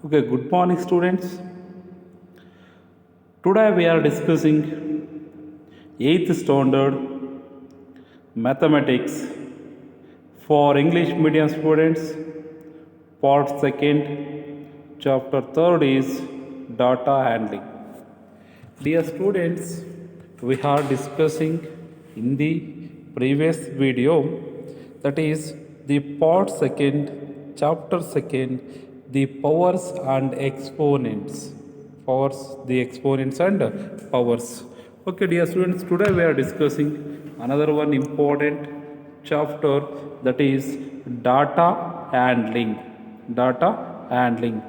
Okay, good morning, students. Today we are discussing 8th standard mathematics for English medium students. Part 2nd, chapter 3rd is data handling. Dear students, we are discussing in the previous video, that is the part 2nd, chapter 2nd, the powers and exponents. Powers, the exponents and powers. Okay, dear students, today we are discussing another one important chapter, that is data handling. Data handling.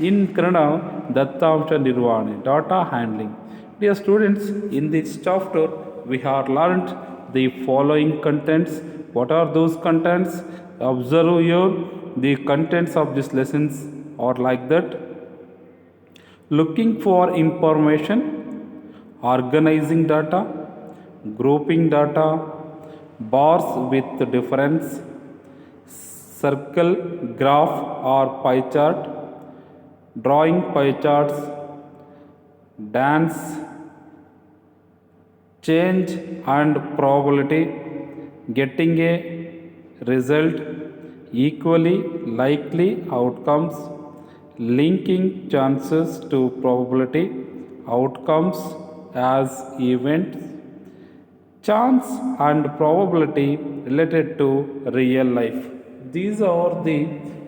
In Kannada, Dattamsha Nirvahane, data handling. Dear students, in this chapter, we have learned the following contents. What are those contents? Observe here, the contents of these lessons are like that. Looking for information, organizing data, grouping data, bars with difference, circle, graph or pie chart, drawing pie charts, dance, change and probability, getting a result, equally likely outcomes, linking chances to probability, outcomes as events, chance and probability related to real life. These are the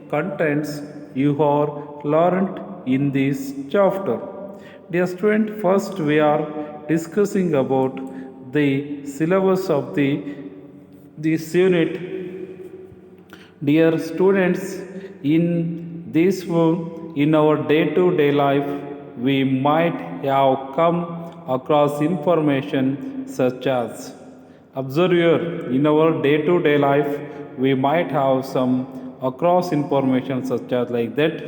contents you are learned in this chapter. Dear student, first we are discussing about the syllabus of this unit. Dear students, in this world, in our day-to-day life, we might have come across information such as, observe here, in our day-to-day life, we might have some across information such as like that,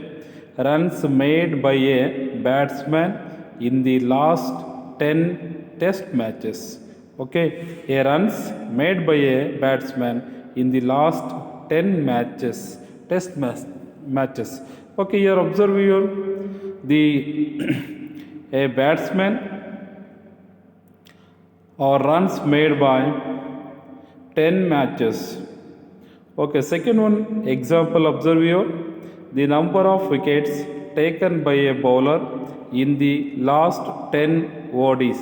runs made by a batsman in the last 10 test matches. Okay, a runs made by a batsman in the last 10 matches, matches. Okay, here observe here, the a batsman or runs made by 10 matches. Okay, second one example, observe here, the number of wickets taken by a bowler in the last 10 ODs.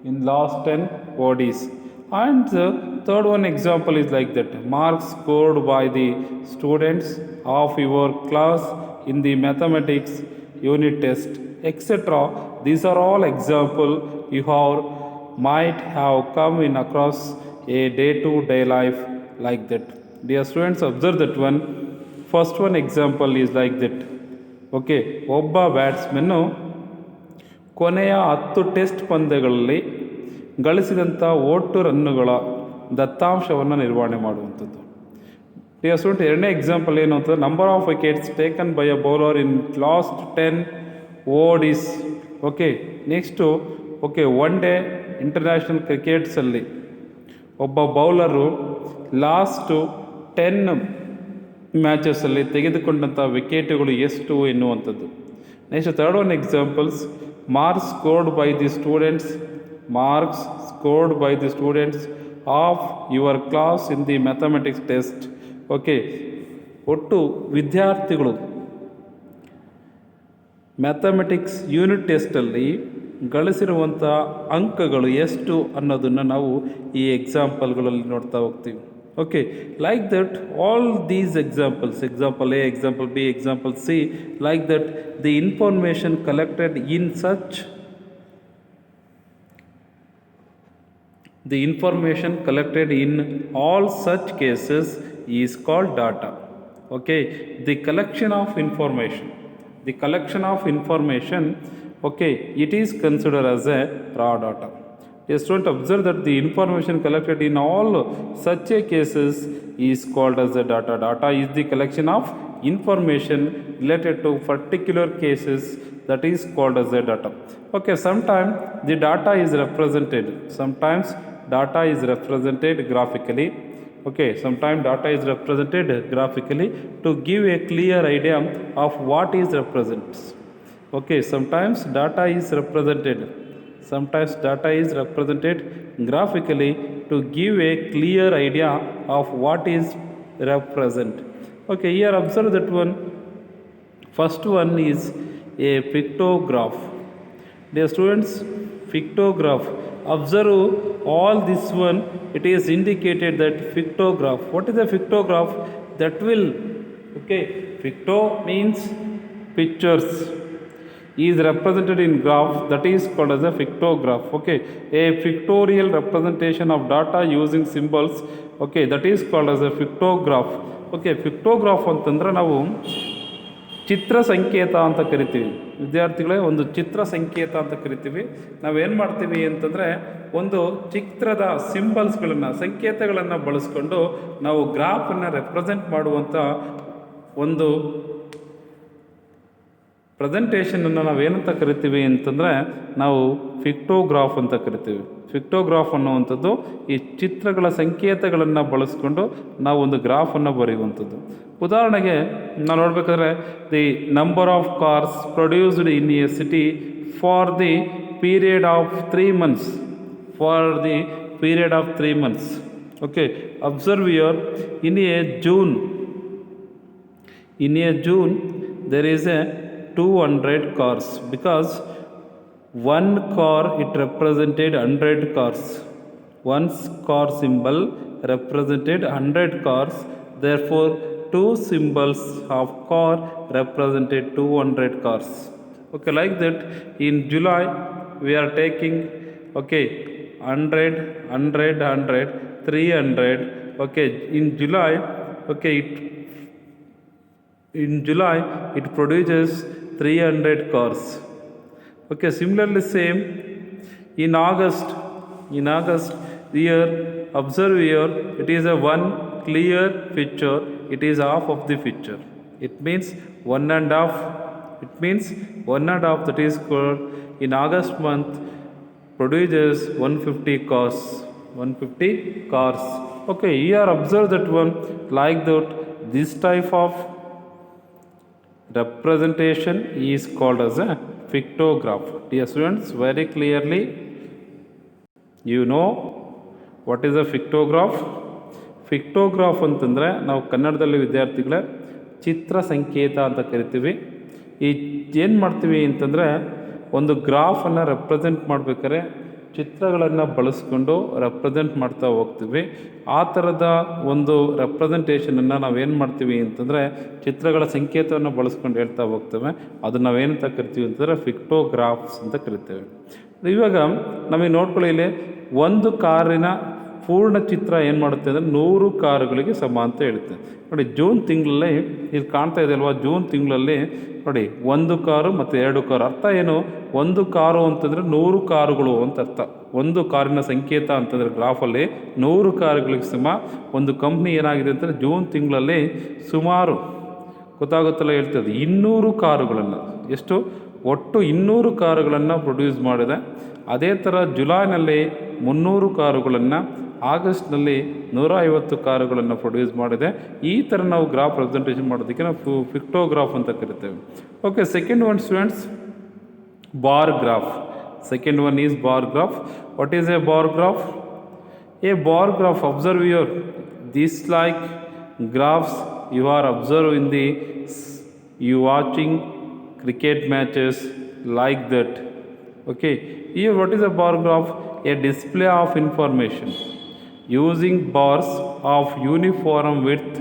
In last 10 ODs. And the third one example is like that, marks scored by the students of your class in the mathematics unit test, etc. These are all example you might have come in across a day-to-day life like that. Dear students, observe that one. First one example is like that. Okay, ಒಬ್ಬ batsman ಕೊನೆಯ 10 test ಪಂದ್ಯಗಳಲ್ಲಿ ಗಳಿಸಿದಂಥ ಒಟ್ಟು ರನ್ನುಗಳ ದತ್ತಾಂಶವನ್ನು ನಿರ್ವಹಣೆ ಮಾಡುವಂಥದ್ದು. Dear student, ಎರಡನೇ example ಏನು ಅಂತಂದರೆ, number of wickets taken by a bowler in last 10 ODIs. Okay, next okay, one day international ಕ್ರಿಕೆಟ್ಸಲ್ಲಿ ಒಬ್ಬ ಬೌಲರು ಲಾಸ್ಟು 10 ಮ್ಯಾಚಸಲ್ಲಿ ತೆಗೆದುಕೊಂಡಂಥ ವಿಕೆಟುಗಳು ಎಷ್ಟು ಎನ್ನುವಂಥದ್ದು. Next third one examples, marks scored by the students, marks scored by the students of your class in the mathematics test. Okay, ಒಟ್ಟು ವಿದ್ಯಾರ್ಥಿಗಳು mathematics unit ಟೆಸ್ಟಲ್ಲಿ ಗಳಿಸಿರುವಂಥ ಅಂಕಗಳು ಎಷ್ಟು ಅನ್ನೋದನ್ನು ನಾವು ಈ ಎಕ್ಸಾಂಪಲ್ಗಳಲ್ಲಿ ನೋಡ್ತಾ ಹೋಗ್ತೀವಿ. Okay, like that, all these examples, example A, example B, example C, like that, the information collected in all such cases is called data. Okay, the collection of information, okay, it is considered as a raw data. A student, observe that the information collected in all such a cases is called as a data. Data is the collection of information related to particular cases, that is called as a data. Okay, sometimes the data is represented graphically, Okay, sometimes data is represented graphically to give a clear idea of what is represents. Okay, sometimes data is represented graphically to give a clear idea of what is represent. Okay, here observe that one. First one is a pictograph. Dear students, pictograph. Observe all this one. It is indicated that pictograph. What is a pictograph? That will, okay, picto means pictures, is represented in graph, that is called as a pictograph. Okay, a pictorial representation of data using symbols. Okay, that is called as a pictograph. Okay, pictograph ಅಂತಂದ್ರೆ ನಾವು ಚಿತ್ರ ಸಂಕೇತ ಅಂತ ಕರಿತೀವಿ ವಿದ್ಯಾರ್ಥಿಗಳೇ. ಒಂದು ಚಿತ್ರ ಸಂಕೇತ ಅಂತ ಕರಿತೀವಿ. ನಾವೇನು ಮಾಡ್ತೀವಿ ಅಂತಂದರೆ ಒಂದು ಚಿತ್ರದ ಸಿಂಬಲ್ಸ್ಗಳನ್ನು, ಸಂಕೇತಗಳನ್ನು ಬಳಸ್ಕೊಂಡು ನಾವು ಗ್ರಾಫನ್ನು ರೆಪ್ರೆಸೆಂಟ್ ಮಾಡುವಂಥ ಒಂದು ಪ್ರೆಸೆಂಟೇಷನನ್ನು ನಾವೇನಂತ ಕರಿತೀವಿ ಅಂತಂದರೆ ನಾವು ಪಿಕ್ಟೋಗ್ರಾಫ್ ಅಂತ ಕರಿತೀವಿ. ಪಿಕ್ಟೋಗ್ರಾಫ್ ಅನ್ನುವಂಥದ್ದು ಈ ಚಿತ್ರಗಳ ಸಂಕೇತಗಳನ್ನು ಬಳಸ್ಕೊಂಡು ನಾವು ಒಂದು ಗ್ರಾಫನ್ನು ಬರೆಯುವಂಥದ್ದು. ಉದಾಹರಣೆಗೆ ನಾವು ನೋಡಬೇಕಾದ್ರೆ the number of cars produced in a city for the period of 3 months. Okay, observe here, in a June there is a 200 cars, because one car it represented 100 cars. One car symbol represented 100 cars, therefore two symbols of car represented 200 cars. Okay, like that in July we are taking, okay, 100 300. Okay, in July, okay, it produces 300 cars. Okay, similarly same in August here, observe here, it is a one clear picture, it is half of the picture, it means 1.5, that is called in August month produces 150 cars. Okay, here observe that one, like that this type of representation is called as a pictograph. Dear students, very clearly you know what is a pictograph. ಪಿಕ್ಟೋಗ್ರಾಫ್ ಅಂತಂದರೆ ನಾವು ಕನ್ನಡದಲ್ಲಿ ವಿದ್ಯಾರ್ಥಿಗಳೇ ಚಿತ್ರ ಸಂಕೇತ ಅಂತ ಕರಿತೀವಿ. ಈ ಏನು ಮಾಡ್ತೀವಿ ಅಂತಂದರೆ ಒಂದು ಗ್ರಾಫನ್ನು ರೆಪ್ರೆಸೆಂಟ್ ಮಾಡಬೇಕಾದ್ರೆ ಚಿತ್ರಗಳನ್ನು ಬಳಸ್ಕೊಂಡು ರೆಪ್ರೆಸೆಂಟ್ ಮಾಡ್ತಾ ಹೋಗ್ತೀವಿ. ಆ ಥರದ ಒಂದು ರೆಪ್ರೆಸೆಂಟೇಷನನ್ನು ನಾವೇನು ಮಾಡ್ತೀವಿ ಅಂತಂದರೆ ಚಿತ್ರಗಳ ಸಂಕೇತವನ್ನು ಬಳಸ್ಕೊಂಡು ಹೇಳ್ತಾ ಹೋಗ್ತೇವೆ. ಅದು ನಾವೇನಂತ ಕರಿತೀವಿ ಅಂತಂದರೆ ಪಿಕ್ಟೋಗ್ರಾಫ್ಸ್ ಅಂತ ಕರಿತೇವೆ. ಇವಾಗ ನಮಗೆ ನೋಡ್ಕೊಳ್ಳಿ, ಇಲ್ಲಿ ಒಂದು ಕಾರಿನ ಪೂರ್ಣ ಚಿತ್ರ ಏನು ಮಾಡುತ್ತೆ ಅಂದರೆ 100 ಕಾರುಗಳಿಗೆ ಸಮ ಅಂತ ಹೇಳುತ್ತೆ. ನೋಡಿ, ಜೂನ್ ತಿಂಗಳಲ್ಲಿ ಇಲ್ಲಿ ಕಾಣ್ತಾ ಇದೆ ಅಲ್ವಾ, ಜೂನ್ ತಿಂಗಳಲ್ಲಿ ನೋಡಿ 1 ಕಾರು ಮತ್ತು 2 ಕಾರು. ಅರ್ಥ ಏನು? 1 ಕಾರು ಅಂತಂದರೆ 100 ಕಾರುಗಳು ಅಂತ ಅರ್ಥ. ಒಂದು ಕಾರಿನ ಸಂಕೇತ ಅಂತಂದರೆ ಗ್ರಾಫಲ್ಲಿ 100 ಕಾರುಗಳಿಗೆ ಸಮ. ಒಂದು ಕಂಪ್ನಿ ಏನಾಗಿದೆ ಅಂತಂದರೆ ಜೂನ್ ತಿಂಗಳಲ್ಲಿ ಸುಮಾರು ಗೊತ್ತಾಗುತ್ತಲ್ಲ ಹೇಳ್ತದೆ 200 ಕಾರುಗಳನ್ನು, ಎಷ್ಟು ಒಟ್ಟು 200 ಕಾರುಗಳನ್ನು ಪ್ರೊಡ್ಯೂಸ್ ಮಾಡಿದೆ. ಅದೇ ಥರ ಜುಲೈನಲ್ಲಿ 300 ಕಾರುಗಳನ್ನು, ಆಗಸ್ಟ್ನಲ್ಲಿ 150 ಕಾರುಗಳನ್ನು ಪ್ರೊಡ್ಯೂಸ್ ಮಾಡಿದೆ. ಈ ಥರ ನಾವು ಗ್ರಾಫ್ ಪ್ರೆಸೆಂಟೇಷನ್ ಮಾಡೋದಕ್ಕೆ ನಾವು ಪಿಕ್ಟೋಗ್ರಾಫ್ ಅಂತ ಕರಿತೇವೆ. Okay, second one students, bar graph. Second one is bar graph. What is A bar graph? A bar graph, observe your this like graphs you are observed in the you watching cricket matches like that. Okay, here what is a bar graph? A display of information using bars of uniform width,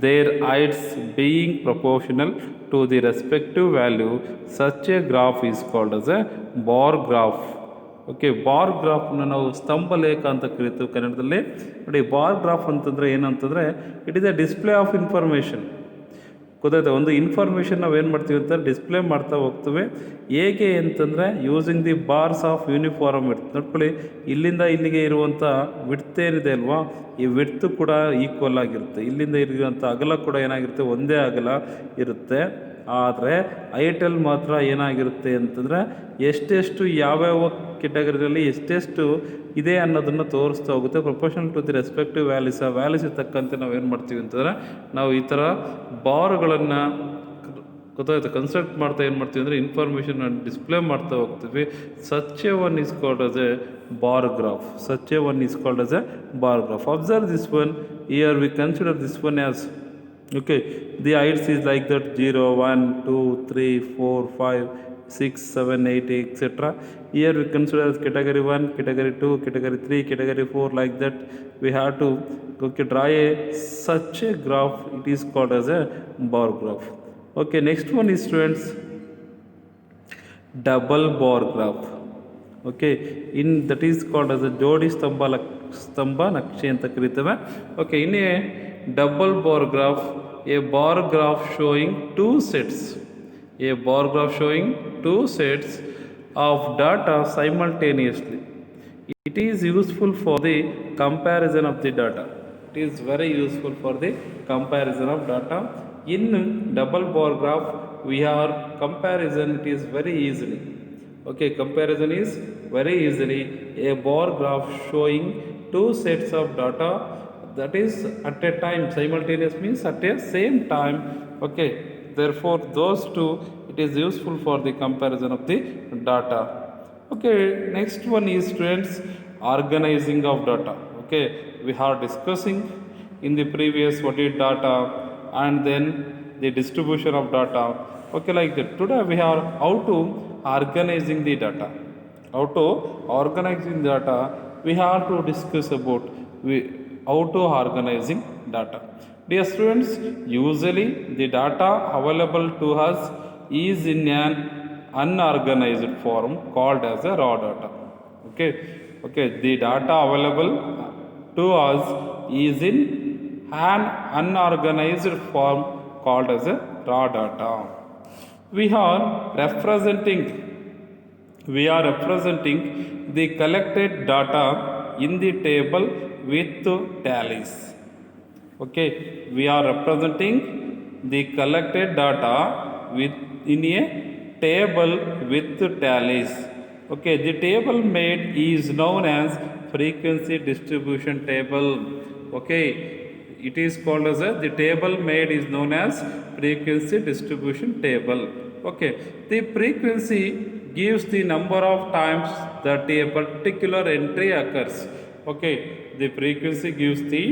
their heights being proportional to the respective value. Such a graph is called as a bar graph. Okay, bar ಗ್ರಾಫ್ನ ನಾವು ಸ್ತಂಭ ಲೇಖ ಅಂತ ಕರಿತೀವಿ ಕನ್ನಡದಲ್ಲಿ. ನೋಡಿ, bar graph ಅಂತಂದರೆ ಏನಂತಂದರೆ it is A display of information. ಗೊತ್ತಾಯ್ತಾ? ಒಂದು ಇನ್ಫಾರ್ಮೇಷನ್ ನಾವು ಏನು ಮಾಡ್ತೀವಿ ಅಂತ ಡಿಸ್ಪ್ಲೇ ಮಾಡ್ತಾ ಹೋಗ್ತೀವಿ. ಹೇಗೆ ಅಂತಂದರೆ using the bars of uniform width. ನೋಡ್ಕೊಳ್ಳಿ, ಇಲ್ಲಿಂದ ಇಲ್ಲಿಗೆ ಇರುವಂಥ ವಿಡ್ತ್ ಏನಿದೆ ಅಲ್ವಾ, ಈ ವಿಡ್ತ್ ಕೂಡ ಈಕ್ವಲ್ ಆಗಿರುತ್ತೆ. ಇಲ್ಲಿಂದ ಇರುವಂಥ ಅಗಲ ಕೂಡ ಏನಾಗಿರುತ್ತೆ, ಒಂದೇ ಅಗಲ ಇರುತ್ತೆ. ಆದರೆ ಐಟಲ್ ಮಾತ್ರ ಏನಾಗಿರುತ್ತೆ ಅಂತಂದರೆ ಎಷ್ಟೆಷ್ಟು ಯಾವ್ಯಾವ ಕೆಟಗರಿಯಲ್ಲಿ ಎಷ್ಟೆಷ್ಟು ಇದೆ ಅನ್ನೋದನ್ನು ತೋರಿಸ್ತಾ ಹೋಗುತ್ತೆ. Proportional to the respective values, ಆ ವ್ಯಾಲ್ಯೂಸ್ ತಕ್ಕಂತೆ ನಾವು ಏನು ಮಾಡ್ತೀವಿ ಅಂತಂದರೆ ನಾವು ಈ ಥರ ಬಾರ್ಗಳನ್ನು ಗೊತ್ತಾಯ್ತು ಕನ್ಸ್ಟ್ರಕ್ಟ್ ಮಾಡ್ತಾ ಏನು ಮಾಡ್ತೀವಿ ಅಂದರೆ ಇನ್ಫಾರ್ಮೇಷನ್ ಡಿಸ್ಪ್ಲೇ ಮಾಡ್ತಾ ಹೋಗ್ತೀವಿ. Such A one is called as A bar graph. Such A one is called as A bar graph. Observe this one. Here we consider this one as okay, the heights is like that 0 1 2 3 4 5 6 7 8 etc. Here we consider as category 1, category 2, category 3, category 4, like that we have to draw a such a graph. It is called as a bar graph. Okay, next one is students double bar graph. Okay, in that is called as a jodi stamba nakshi anta karitave. Okay, in a double bar graph, a bar graph showing two sets, a bar graph showing two sets of data simultaneously. It is useful for the comparison of the data. It is very useful for the comparison of data. In double bar graph we are comparison, it is very easily. Okay, comparison is very easily. A bar graph showing two sets of data, that is at a time, simultaneous means at a same time. Okay, therefore those two, it is useful for the comparison of the data. Okay, next one is students organizing of data. Okay, we are discussing in the previous what is data and then the distribution of data. Okay, like that today we are how to organizing the data. How to organizing data we have to discuss about how to organizing data. Dear students, usually the data available to us is in an unorganized form called as a raw data. Okay, the data available to us is in an unorganized form called as a raw data. We are representing the collected data in the table with tallies. Okay, we are representing the collected data in a table with tallies. Okay, the table made is known as frequency distribution table. Okay, it is called as the table made is known as frequency distribution table. Okay, the frequency gives the number of times that a particular entry occurs. Okay, the frequency gives the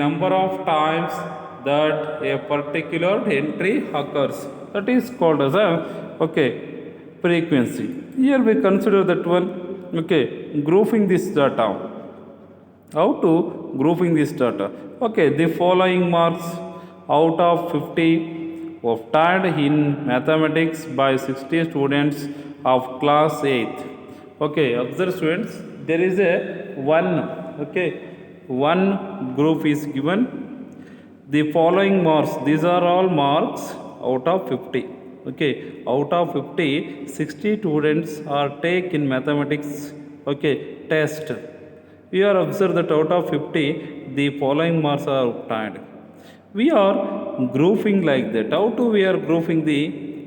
number of times that a particular entry occurs. That is called as a frequency. Here we consider that one. Okay, grouping this data. How to grouping this data? Okay, the following marks out of 50 obtained in mathematics by 60 students of class 8th. Okay, observe students, there is a one group is given. The following marks, these are all marks out of 50. Okay, out of 50, 60 students are take in mathematics test. We are observed that out of 50, the following marks are obtained. We are grouping like that. How to we are grouping the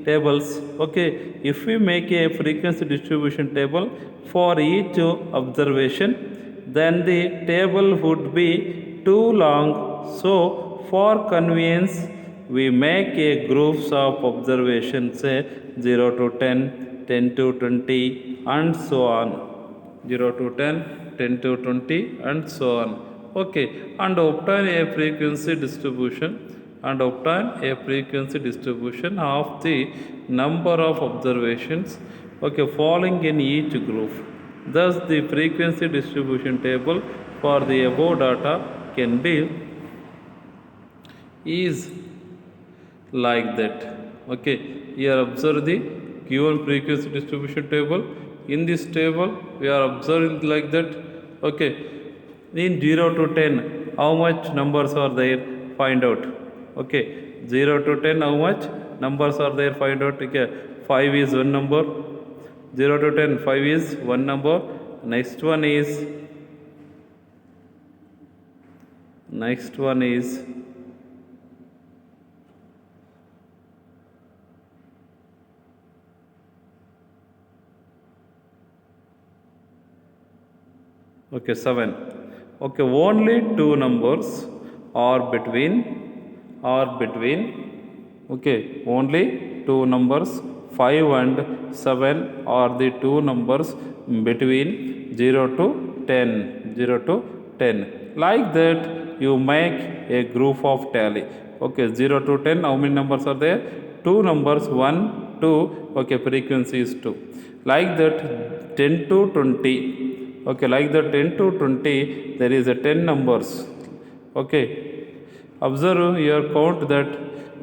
tables? Okay, if we make a frequency distribution table for each observation, then the table would be too long. So for convenience, we make a groups of observations, say 0 to 10, 10 to 20 and so on. 0 to 10, 10 to 20 and so on. Okay, and obtain a frequency distribution of the number of observations falling in each group. Thus the frequency distribution table for the above data can be is like that. Okay, here observe the given frequency distribution table. In this table we are observing like that. Okay, in 0 to 10 how much numbers are there, find out. Okay, 0 to 10 how much numbers are there, find out. Okay, 5 is one number. 0 to 10 5 is one number. Next one is 10 Okay, 7. Okay, only two numbers are between, okay, only two numbers 5 and 7 are the two numbers between 0 to 10, 0 to 10. Like that you make a group of tally. Okay, 0 to 10, how many numbers are there? Two numbers, 1, 2, okay, frequency is 2. Like that 10 to 20, okay, like that 10 to 20 there is a 10 numbers. Okay, observe your count that.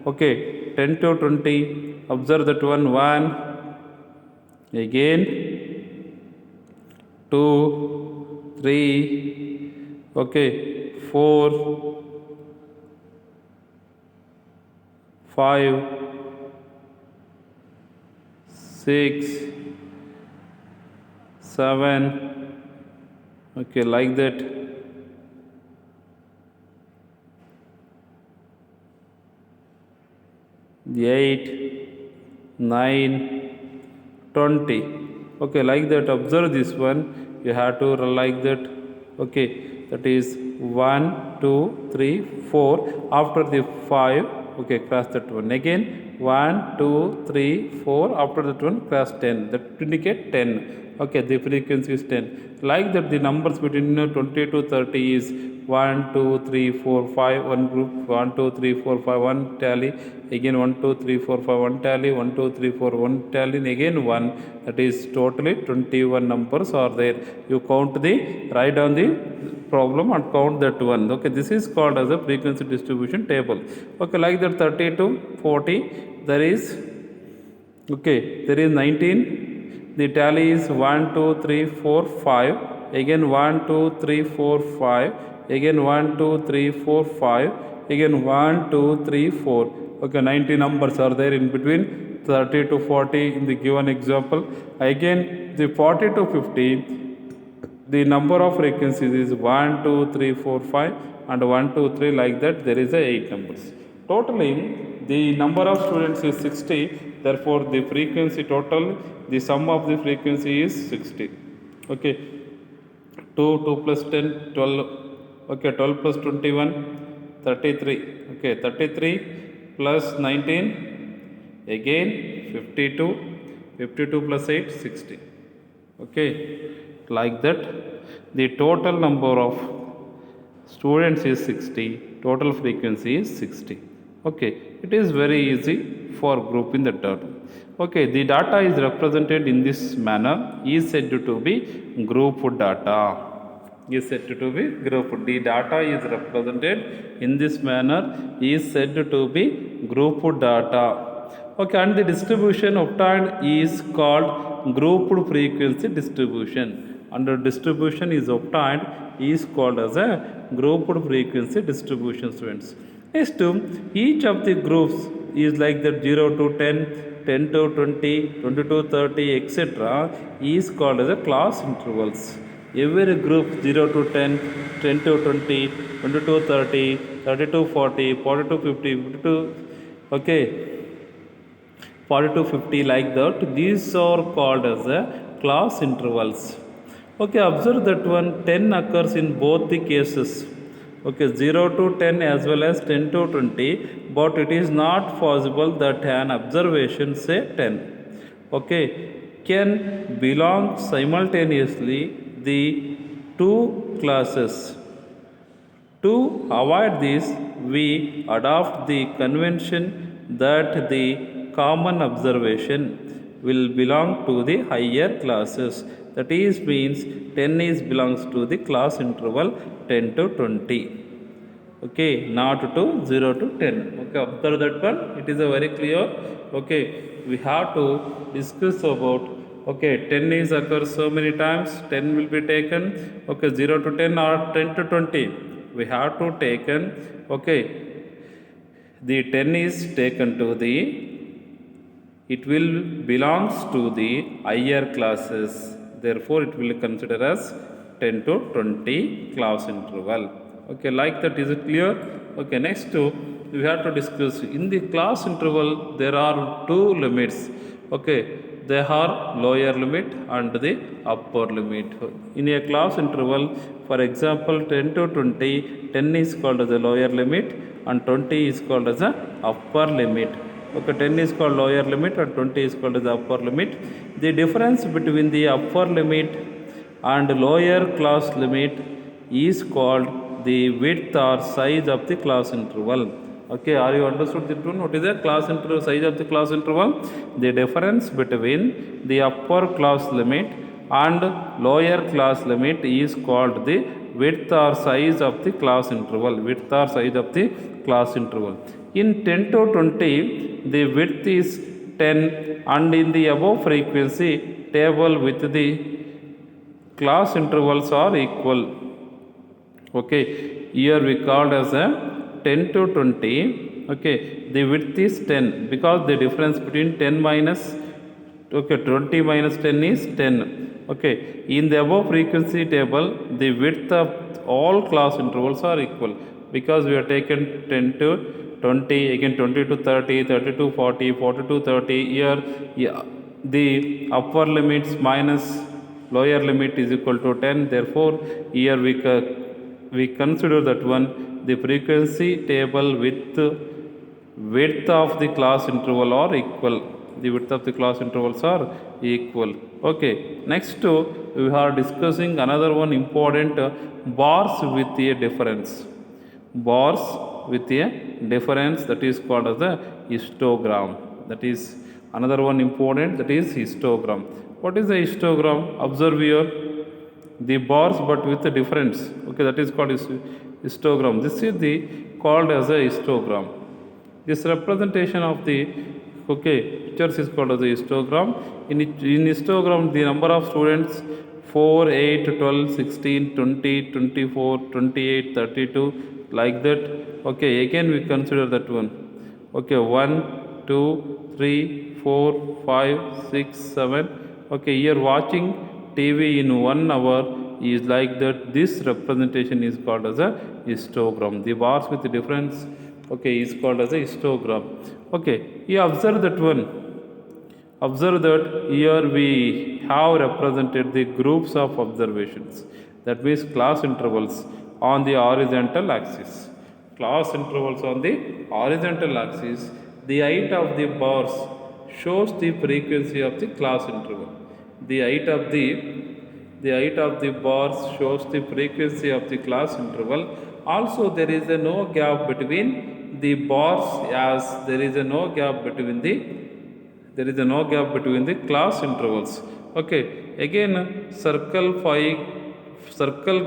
Okay, 10 to 20, observe that one, 1, again 2, 3, okay, 4, 5, 6, 7, okay, like that. 8, 9, 20. Okay, like that. Observe this one. You have to like that. Okay, that is 1, 2, 3, 4. After the 5, okay, cross that one. Again 1, 2, 3, 4. After that one, cross 10. That indicate 10. Okay, the frequency is 10. Like that, the numbers between 20 to 30 is 1, 2, 3, 4, 5. One group 1, 2, 3, 4, 5. One tally. Again 1, 2, 3, 4, 5. One tally. 1, 2, 3, 4. One tally. And again 1. That is totally 21 numbers are there. You count the, write down the problem and count that one. Okay, this is called as a frequency distribution table. Okay, like that 30 to 40 there is, okay, there is 19. The tally is 1, 2, 3, 4, 5. Again 1, 2, 3, 4, 5. Again 1, 2, 3, 4, 5. Again 1, 2, 3, 4. Okay, 90 numbers are there in between 30 to 40 in the given example. Again the 40 to 50, the number of frequencies is 1, 2, 3, 4, 5 and 1, 2, 3, like that there is a 8 numbers. Totally the number of students is 60, therefore the frequency total, the sum of the frequency is 60. Okay, 2, 2 plus 10, 12, okay, 12 plus 21, 33, okay, 33 plus 19, again 52, 52 plus 8, 60. Okay, like that the total number of students is 60, total frequency is 60. Okay, it is very easy for grouping the data. Okay, the data is represented in this manner, is said to be grouped data, is said to be grouped. The data is represented in this manner, is said to be grouped data. Okay, and the distribution obtained is called grouped frequency distribution. Under distribution is obtained is called as a grouped frequency distribution, students. Next, each of the groups is like that 0 to 10, 10 to 20, 20 to 30, etc. is called as a class intervals. Every group 0 to 10, 10 to 20, 20 to 30, 30 to 40, 40 to 50, 50 to, okay, 40 to 50, like that. These are called as a class intervals. Okay, observe that one, 10 occurs in both the cases. Okay, 0 to 10 as well as 10 to 20, but it is not possible that an observation, say 10, okay, can belong simultaneously the two classes. To avoid this, we adopt the convention that the common observation will belong to the higher classes. That is means 10 is belongs to the class interval 10 to 20. Okay, not to 0 to 10. Okay, observe that one. It is a very clear. Okay, we have to discuss about. Okay, 10 is occurs so many times. 10 will be taken. Okay, 0 to 10 or 10 to 20. We have to taken. Okay, the 10 is taken to the, it will belongs to the higher classes, therefore it will consider as 10 to 20 class interval. Okay, like that, is it clear? Okay, next we have to discuss in the class interval there are two limits. Okay, they are lower limit and the upper limit. In a class interval, for example 10 to 20, 10 is called as the lower limit and 20 is called as the upper limit. Okay, 10 is called lower limit and 20 is called as the upper limit. The difference between the upper limit and lower class limit is called the width or size of the class interval. Okay, are you understood the one? What is the class interval, size of the class interval? The difference between the upper class limit and lower class limit is called the width or size of the class interval. Width or size of the class interval. In 10 to 20, the width is 10, and in the above frequency table with the class intervals are equal. Okay, here we called as a 10 to 20. Okay, the width is 10 because the difference between 10 minus, okay, 20 minus 10 is 10. Okay, in the above frequency table the width of all class intervals are equal because we have taken 10 to 20, again 20 to 30, 30 to 40, 40 to 30. Here, yeah, the upper limits minus lower limit is equal to 10. Therefore, here we consider that one, the frequency table with width of the class interval are equal. The width of the class intervals are equal. Okay, next we are discussing another one important, bars with a difference. Bars with a difference, that is called as the histogram. That is another one important, that is histogram. What is the histogram? Observe here, the bars but with a difference. Okay, that is called histogram. This is the called as a histogram. This representation of the, okay, pictures is called as a histogram. In histogram, the number of students 4, 8, 12, 16, 20, 24, 28, 32, like that. Okay, again we consider that one. Okay, 1, 2, 3, 4, 5, 6, 7. Okay, here watching TV in 1 hour is like that. This representation is called as a histogram. The bars with the difference, okay, is called as a histogram. Okay, you observe that one. Observe that here we have represented the groups of observations. That means class intervals on the horizontal axis. Class intervals on the horizontal axis. The height of the bars shows the frequency of the class interval. The height of the bars shows the frequency of the class interval. Also, there is a no gap between the bars, as there is a no gap between the class intervals. Okay, again circle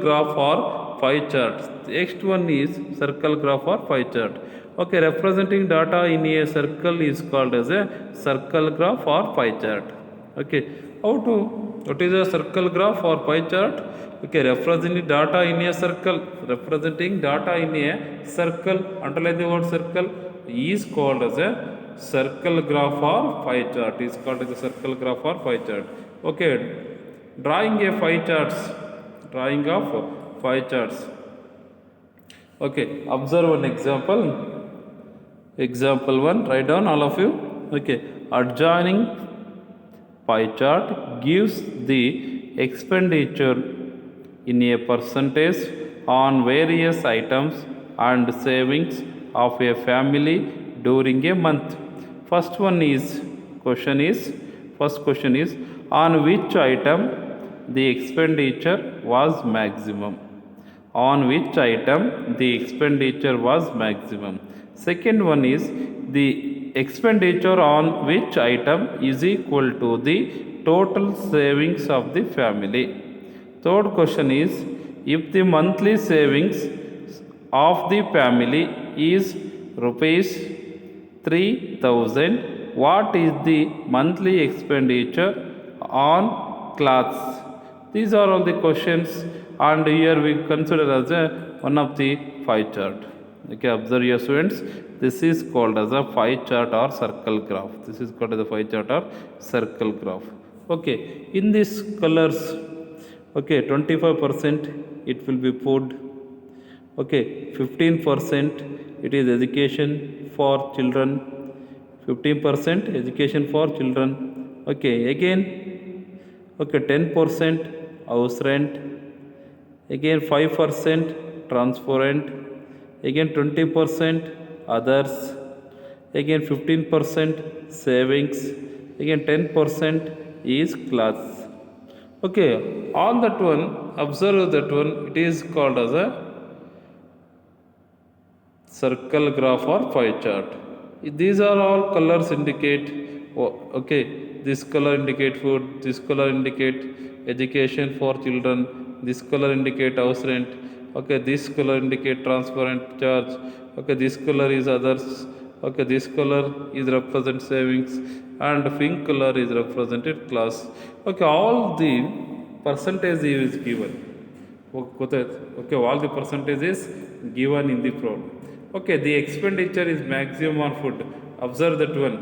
graph or pie chart. The next one is circle graph or pie chart. Okay, representing data in a circle is called as a circle graph or pie chart. Okay, what is a circle graph or pie chart? Okay, representing data in a circle. Underline the word circle, is called as a circle graph or pie chart. Is called as a circle graph or pie chart. Okay, drawing of pie charts. Okay, observe one example. Example 1, write down all of you. Okay, adjoining pie chart gives the expenditure in a percentage on various items and savings of a family during a month. First question is on which item the expenditure was maximum. On which item the expenditure was maximum. Second one is the expenditure on which item is equal to the total savings of the family. Third question is, if the monthly savings of the family is rupees 3,000, what is the monthly expenditure on clothes? These are all the questions, and here we consider as one of the pie chart. Okay, observe your students. This is called as a pie chart or circle graph. Okay, in these colors, okay, 25% it will be food. Okay, 15% it is education for children. 15% education for children. Okay, again, okay, 10% house rent, again 5% transparent, again 20% others, again 15% savings, again 10% is class. Okay, on that one, observe that one, it is called as a circle graph or pie chart. These are all colors indicate, okay, this color indicate food, this color indicate education for children, this color indicate house rent, okay, this color indicate transparent charge, okay, this color is others, okay, this color is represent savings, and pink color is represented class. Okay, all the percentage is given. Okay, all the percentage is given in the problem. Okay, the expenditure is maximum on food. Observe that one.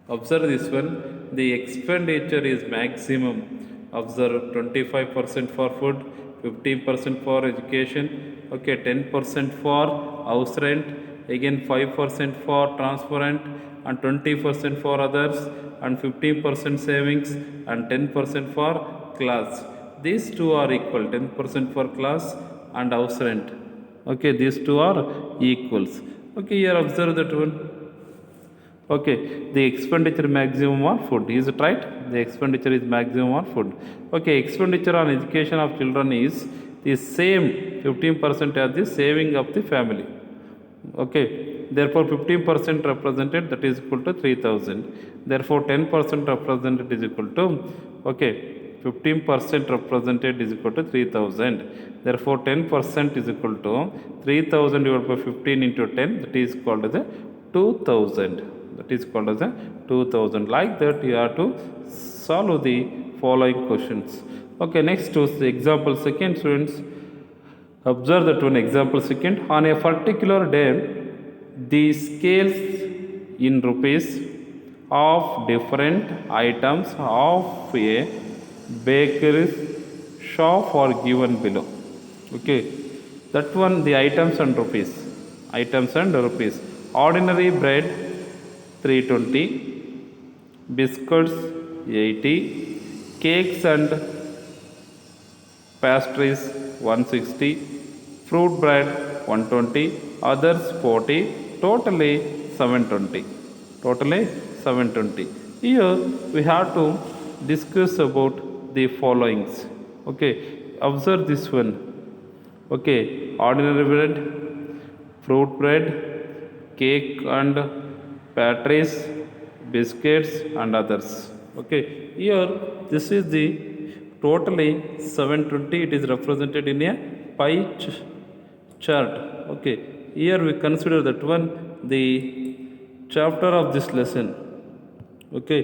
Observe this one. The expenditure is maximum. Observe 25% for food, 15% for education, okay, 10% for house rent, again 5% for transparent, and 20% for others, and 15% savings, and 10% for class. These two are equal, 10% for class and house rent. Okay, these two are equals. Okay, here observe that one. Okay, the expenditure maximum on food, is it right? The expenditure is maximum on food. Okay, expenditure on education of children is the same 15% as the saving of the family. Okay, therefore 15% represented, that is equal to 3000. Therefore 10% represented is equal to, okay, 15% represented is equal to 3000. Therefore 10% is equal to 3000 divided by 15 into 10, that is called as a 2000. That is called as a 2000. Like that you have to solve the following questions. Okay, next to the example second, students. Observe that one example second. On a particular day, the scales in rupees of different items of a bakery shop are given below. Okay, that one, the items and rupees. Items and rupees. Ordinary bread 320, biscuits 80, cakes and pastries 160, fruit bread 120, others 40, totally 720. Totally 720. Here we have to discuss about the followings. Okay, observe this one. Okay, ordinary bread, fruit bread, cake and pastries, biscuits and others. Okay, here this is the totally 720, it is represented in a pie chart. Okay, here we consider that one, the chapter of this lesson. Okay,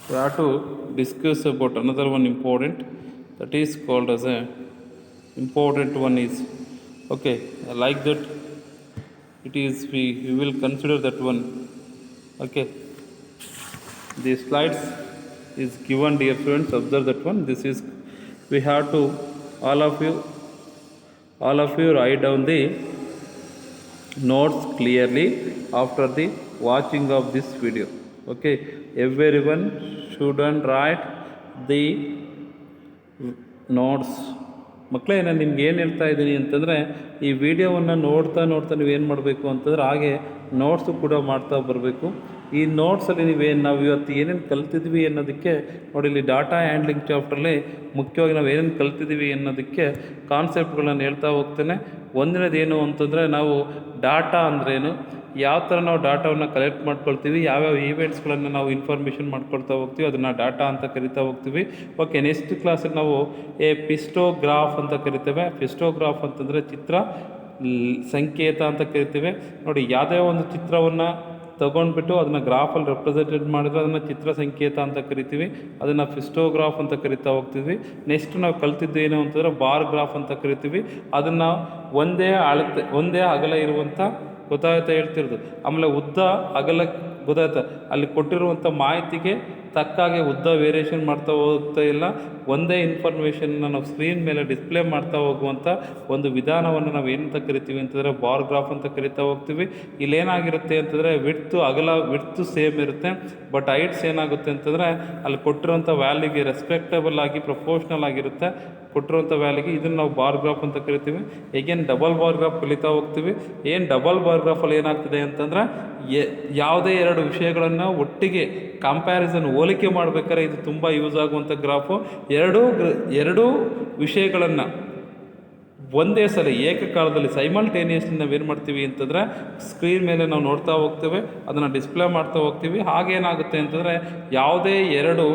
we have to discuss about another one important, that is called as a important one is, okay, like that it is, we will consider that one. Okay, the slides is given, dear friends. Observe that one. This is, we have to, all of you write down the notes clearly after the watching of this video. Okay, everyone shouldn't write the notes. ಮಕ್ಕಳೇ, ನಾನು ನಿಮ್ಗೆ ಏನು ಹೇಳ್ತಾ ಇದ್ದೀನಿ ಅಂತಂದರೆ, ಈ ವಿಡಿಯೋವನ್ನು ನೋಡ್ತಾ ನೀವೇನು ಮಾಡಬೇಕು ಅಂತಂದರೆ, ಹಾಗೆ ನೋಟ್ಸು ಕೂಡ ಮಾಡ್ತಾ ಬರಬೇಕು. ಈ ನೋಟ್ಸಲ್ಲಿ ನಾವು ಇವತ್ತು ಏನೇನು ಕಲ್ತಿದ್ವಿ ಅನ್ನೋದಕ್ಕೆ ನೋಡಿ, ಇಲ್ಲಿ ಡಾಟಾ ಹ್ಯಾಂಡ್ಲಿಂಗ್ ಚಾಪ್ಟ್ರಲ್ಲಿ ಮುಖ್ಯವಾಗಿ ನಾವು ಏನೇನು ಕಲ್ತಿದ್ದೀವಿ ಅನ್ನೋದಕ್ಕೆ ಕಾನ್ಸೆಪ್ಟ್ಗಳನ್ನು ಹೇಳ್ತಾ ಹೋಗ್ತೇನೆ. ಒಂದನೇದೇನು ಅಂತಂದರೆ, ನಾವು ಡಾಟಾ ಅಂದ್ರೇನು, ಯಾವ ಥರ ನಾವು ಡಾಟಾವನ್ನು ಕಲೆಕ್ಟ್ ಮಾಡ್ಕೊಳ್ತೀವಿ, ಯಾವ್ಯಾವ ಈವೆಂಟ್ಸ್ಗಳನ್ನು ನಾವು ಇನ್ಫಾರ್ಮೇಷನ್ ಮಾಡ್ಕೊಳ್ತಾ ಹೋಗ್ತೀವಿ, ಅದನ್ನು ಡಾಟಾ ಅಂತ ಕರಿತಾ ಹೋಗ್ತೀವಿ. ಓಕೆ, ನೆಕ್ಸ್ಟ್ ಕ್ಲಾಸಲ್ಲಿ ನಾವು ಪಿಸ್ಟೋಗ್ರಾಫ್ ಅಂತ ಕರಿತೇವೆ. ಪಿಸ್ಟೋಗ್ರಾಫ್ ಅಂತಂದರೆ ಚಿತ್ರ ಸಂಕೇತ ಅಂತ ಕರಿತೇವೆ. ನೋಡಿ, ಯಾವುದೇ ಒಂದು ಚಿತ್ರವನ್ನು ತೊಗೊಂಡ್ಬಿಟ್ಟು ಅದನ್ನು ಗ್ರಾಫಲ್ಲಿ ರೆಪ್ರೆಸೆಂಟೇಟ್ ಮಾಡಿದ್ರೆ ಅದನ್ನು ಚಿತ್ರ ಸಂಕೇತ ಅಂತ ಕರಿತೀವಿ, ಅದನ್ನು ಪಿಸ್ಟೋಗ್ರಾಫ್ ಅಂತ ಕರಿತಾ ಹೋಗ್ತೀವಿ. ನೆಕ್ಸ್ಟ್ ನಾವು ಕಲ್ತಿದ್ದು ಏನು ಅಂತಂದರೆ ಬಾರ್ ಗ್ರಾಫ್ ಅಂತ ಕರಿತೀವಿ. ಅದನ್ನು ಒಂದೇ ಅಗಲ ಇರುವಂಥ ಗೊತ್ತಾಗುತ್ತೆ ಹೇಳ್ತಿರೋದು. ಆಮೇಲೆ ಉದ್ದ ಅಗಲ ಗೊತ್ತಾಯ್ತಾ, ಅಲ್ಲಿ ಕೊಟ್ಟಿರುವಂಥ ಮಾಹಿತಿಗೆ ತಕ್ಕಾಗೆ ಉದ್ದ ವೇರಿಯೇಷನ್ ಮಾಡ್ತಾ ಹೋಗ್ತಾ ಇಲ್ಲ, ಒಂದೇ ಇನ್ಫಾರ್ಮೇಷನ್ನ ನಾವು ಸ್ಕ್ರೀನ್ ಮೇಲೆ ಡಿಸ್ಪ್ಲೇ ಮಾಡ್ತಾ ಹೋಗುವಂಥ ಒಂದು ವಿಧಾನವನ್ನು ನಾವು ಏನಂತ ಕರಿತೀವಿ ಅಂತಂದರೆ ಬಾರ್ ಗ್ರಾಫ್ ಅಂತ ಕರಿತಾ ಹೋಗ್ತೀವಿ. ಇಲ್ಲೇನಾಗಿರುತ್ತೆ ಅಂತಂದರೆ ವಿಡ್ತು ಸೇಮ್ ಇರುತ್ತೆ, ಬಟ್ ಹೈಟ್ಸ್ ಏನಾಗುತ್ತೆ ಅಂತಂದರೆ ಅಲ್ಲಿ ಕೊಟ್ಟಿರೋಂಥ ವ್ಯಾಲ್ಯೂಗೆ ರೆಸ್ಪೆಕ್ಟಬಲ್ ಆಗಿ ಪ್ರಪೋರ್ಷ್ನಲ್ ಆಗಿರುತ್ತೆ ಕೊಟ್ಟಿರುವಂಥ ವ್ಯಾಲ್ಯೂಗೆ. ಇದನ್ನು ನಾವು ಬಾರ್ ಗ್ರಾಫ್ ಅಂತ ಕರಿತೀವಿ. ಹೇಗೇನು ಡಬಲ್ ಬಾರ್ ಗ್ರಾಫ್ ಕಲಿತಾ ಹೋಗ್ತೀವಿ. ಏನು ಡಬಲ್ ಬಾರ್ ಗ್ರಾಫಲ್ಲಿ ಏನಾಗ್ತದೆ ಅಂತಂದರೆ ಯಾವುದೇ ಎರಡು ವಿಷಯಗಳನ್ನು ಒಟ್ಟಿಗೆ ಕಂಪ್ಯಾರಿಸನ್ ಹೋಲಿಕೆ ಮಾಡಬೇಕಾದ್ರೆ ಇದು ತುಂಬ ಯೂಸ್ ಆಗುವಂಥ ಗ್ರಾಫು. ಎರಡೂ ವಿಷಯಗಳನ್ನು ಒಂದೇ ಸಲ ಏಕಕಾಲದಲ್ಲಿ ಸೈಮಲ್ಟೇನಿಯಸ್ಲಿ ನಾವೇನು ಮಾಡ್ತೀವಿ ಅಂತಂದರೆ ಸ್ಕ್ರೀನ್ ಮೇಲೆ ನಾವು ನೋಡ್ತಾ ಹೋಗ್ತೇವೆ, ಅದನ್ನು ಡಿಸ್ಪ್ಲೇ ಮಾಡ್ತಾ ಹೋಗ್ತೀವಿ. ಹಾಗೇನಾಗುತ್ತೆ ಅಂತಂದರೆ ಯಾವುದೇ ಎರಡು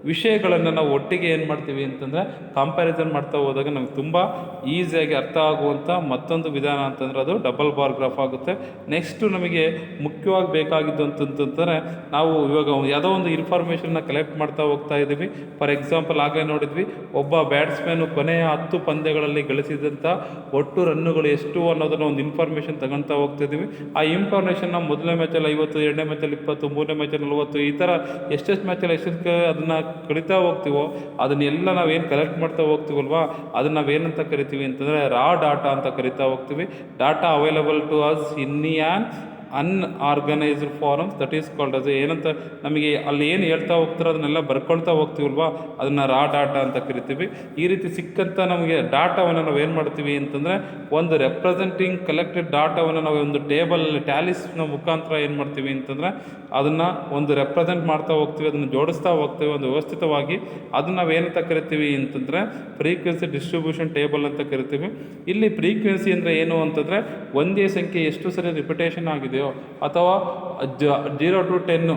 ವಿಷಯಗಳನ್ನು ನಾವು ಒಟ್ಟಿಗೆ ಏನು ಮಾಡ್ತೀವಿ ಅಂತಂದರೆ ಕಂಪ್ಯಾರಿಸನ್ ಮಾಡ್ತಾ ಹೋದಾಗ ನಮಗೆ ತುಂಬ ಈಸಿಯಾಗಿ ಅರ್ಥ ಆಗುವಂಥ ಮತ್ತೊಂದು ವಿಧಾನ ಅಂತಂದರೆ ಅದು ಡಬಲ್ ಬಾರ್ ಗ್ರಾಫ್ ಆಗುತ್ತೆ. ನೆಕ್ಸ್ಟು ನಮಗೆ ಮುಖ್ಯವಾಗಿ ಬೇಕಾಗಿದ್ದು ಅಂತಂತಂದರೆ ನಾವು ಇವಾಗ ಯಾವುದೋ ಒಂದು ಇನ್ಫಾರ್ಮೇಷನ್ನ ಕಲೆಕ್ಟ್ ಮಾಡ್ತಾ ಹೋಗ್ತಾ ಇದ್ದೀವಿ. ಫಾರ್ ಎಕ್ಸಾಂಪಲ್ ಆಗಲೇ ನೋಡಿದ್ವಿ, ಒಬ್ಬ ಬ್ಯಾಟ್ಸ್ಮನ್ನು ಕೊನೆಯ 10 ಪಂದ್ಯಗಳಲ್ಲಿ ಗಳಿಸಿದಂಥ ಒಟ್ಟು ರನ್ನುಗಳು ಎಷ್ಟು ಅನ್ನೋದನ್ನು ಒಂದು ಇನ್ಫಾರ್ಮೇಷನ್ ತಗೊಳ್ತಾ ಹೋಗ್ತಿದ್ದೀವಿ. ಆ ಇನ್ಫಾರ್ಮೇಷನ್ನ ಮೊದಲನೇ ಮ್ಯಾಚಲ್ಲಿ 50, ಎರಡನೇ ಮ್ಯಾಚಲ್ಲಿ 20, ಮೂರನೇ ಮ್ಯಾಚಲ್ಲಿ 40, ಈ ಥರ ಎಷ್ಟೆಷ್ಟು ಮ್ಯಾಚಲ್ಲಿ ಎಷ್ಟೆಷ್ಟು ಅದನ್ನು ಕಲಿತಾ ಹೋಗ್ತೀವೋ ಅದನ್ನೆಲ್ಲ ನಾವೇನು ಕಲೆಕ್ಟ್ ಮಾಡ್ತಾ ಹೋಗ್ತೀವಲ್ವಾ, ಅದನ್ನು ನಾವೇನಂತ ಕರಿತೀವಿ ಅಂತಂದರೆ ರಾ ಡಾಟಾ ಅಂತ ಕರಿತಾ ಹೋಗ್ತೀವಿ. Data available to us in an unorganised forms that is called as. ಏನಂತ ನಮಗೆ ಅಲ್ಲಿ ಏನು ಹೇಳ್ತಾ ಹೋಗ್ತಾರೋ ಅದನ್ನೆಲ್ಲ ಬರ್ಕೊಳ್ತಾ ಹೋಗ್ತೀವಲ್ವಾ, ಅದನ್ನು ರಾ ಡಾಟಾ ಅಂತ ಕರಿತೀವಿ. ಈ ರೀತಿ ಸಿಕ್ಕಂಥ ನಮಗೆ ಡಾಟಾವನ್ನು ನಾವು ಏನು ಮಾಡ್ತೀವಿ ಅಂತಂದರೆ ಒಂದು ರೆಪ್ರೆಸೆಂಟಿಂಗ್ ಕಲೆಕ್ಟೆಡ್ ಡಾಟಾವನ್ನು ನಾವು ಒಂದು ಟೇಬಲಲ್ಲಿ ಟ್ಯಾಲಿಸ್ನ ಮುಖಾಂತರ ಏನು ಮಾಡ್ತೀವಿ ಅಂತಂದರೆ ಅದನ್ನು ಒಂದು ರೆಪ್ರೆಸೆಂಟ್ ಮಾಡ್ತಾ ಹೋಗ್ತೀವಿ, ಅದನ್ನು ಜೋಡಿಸ್ತಾ ಹೋಗ್ತೀವಿ ಒಂದು ವ್ಯವಸ್ಥಿತವಾಗಿ. ಅದನ್ನು ನಾವು ಏನಂತ ಕರಿತೀವಿ ಅಂತಂದರೆ ಫ್ರೀಕ್ವೆನ್ಸಿ ಡಿಸ್ಟ್ರಿಬ್ಯೂಷನ್ ಟೇಬಲ್ ಅಂತ ಕರಿತೀವಿ. ಇಲ್ಲಿ ಫ್ರೀಕ್ವೆನ್ಸಿ ಅಂದರೆ ಏನು ಅಂತಂದರೆ ಒಂದೇ ಸಂಖ್ಯೆ ಎಷ್ಟು ಸರಿ ರಿಪಿಟೇಷನ್ ಆಗಿದೆಯೋ ಅಥವಾ 0 to 10